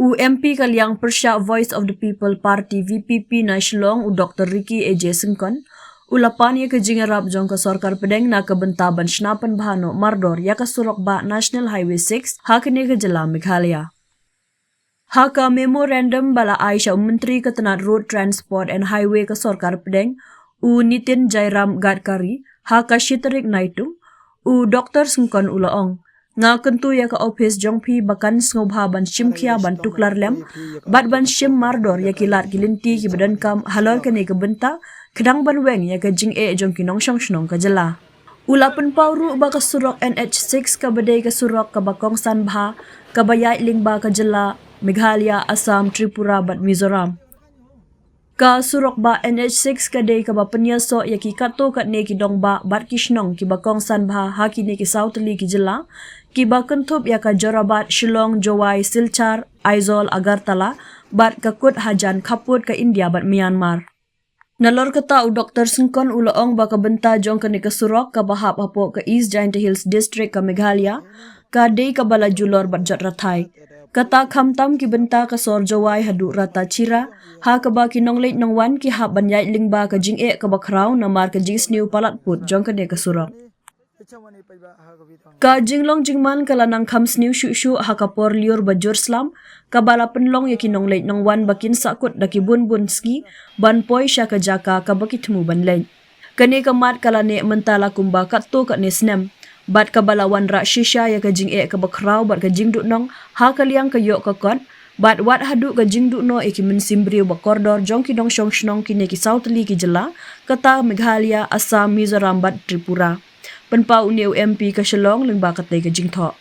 UMP Kaliang Persya Voice of the People Party VPP na Shillong Dr. Ricky A.J. Sengkon ulapan ya kejingarap jong ke Sorkar Pedeng na kebentaban Shnapan Bahano Mardor ya ke Surok Ba National Highway 6 hakini ke Jela Meghalaya. Haka memorandum bala Aisyah Menteri Ketenat Road Transport and Highway ke Sorkar Pedeng Nitin Jairam Gadkari haka Shitarik Naitu Dr. Sengkon ulaong nga kentu ya ka office jongpi bakan ngobha ban shimkhia ban tuklar lem bat ban shim mardor ya kilat gilinti ki badan kam halor kene ke benta kedang ban weng ya ka jing jong kinong shong shnong ka jela ulapan pauru ba ka surok NH6 ka badai ka surok ka bakong sanbha ka bayai lingba ka jela Meghalaya Assam Tripura bat Mizoram ka surok ba NH6 ka day ka ba penyaso ya ki kato kat ne ki dong ba bat kishnong ki bakong sanbha haki ne ki sautli ki jela ki ba kentup ya ka Jorabat Shillong Jowai Silchar Aizawl Agartala bat ka kut hajan kaput ka India bat Myanmar nalor kata Dr. Sengkon ulaong ba ka benta jong ka ne ka surok ka bahap hapo ka East Giant Hills District ka Meghalaya ka day ka bala julor bat Jatrathai kata khamtam ki benta ka sor Jowai hadu rata chira ha ka ba kinong late nong wan ki ha banyai lingba ka jing ka bakraw na mar ka jing sniu palat put jong ka ne ka surok ka jinglong jingman kala nang kham sniu shu shu ha ka por liur ba Jerusalem ka bala penlong ya kinong late nong wan bakin sakut daki bun bun ski ban poi sha ka jaka ka bakitmu ban lain kane ka mat kala ne mentala kumba kat to ka ne snem bat ka balawan ra shisha ya ka jing ka bakraw bat ka jing du nong ha ka liang ka yo ka kon bat wat hadu ka jing du no ki min simbriu ba kordor jong ki dong shong shnong ki ne ki sautli ki jela kata Meghalaya Assam Mizoram bat Tripura penpau ni UMP ka Shillong lengba ka te ka jing tho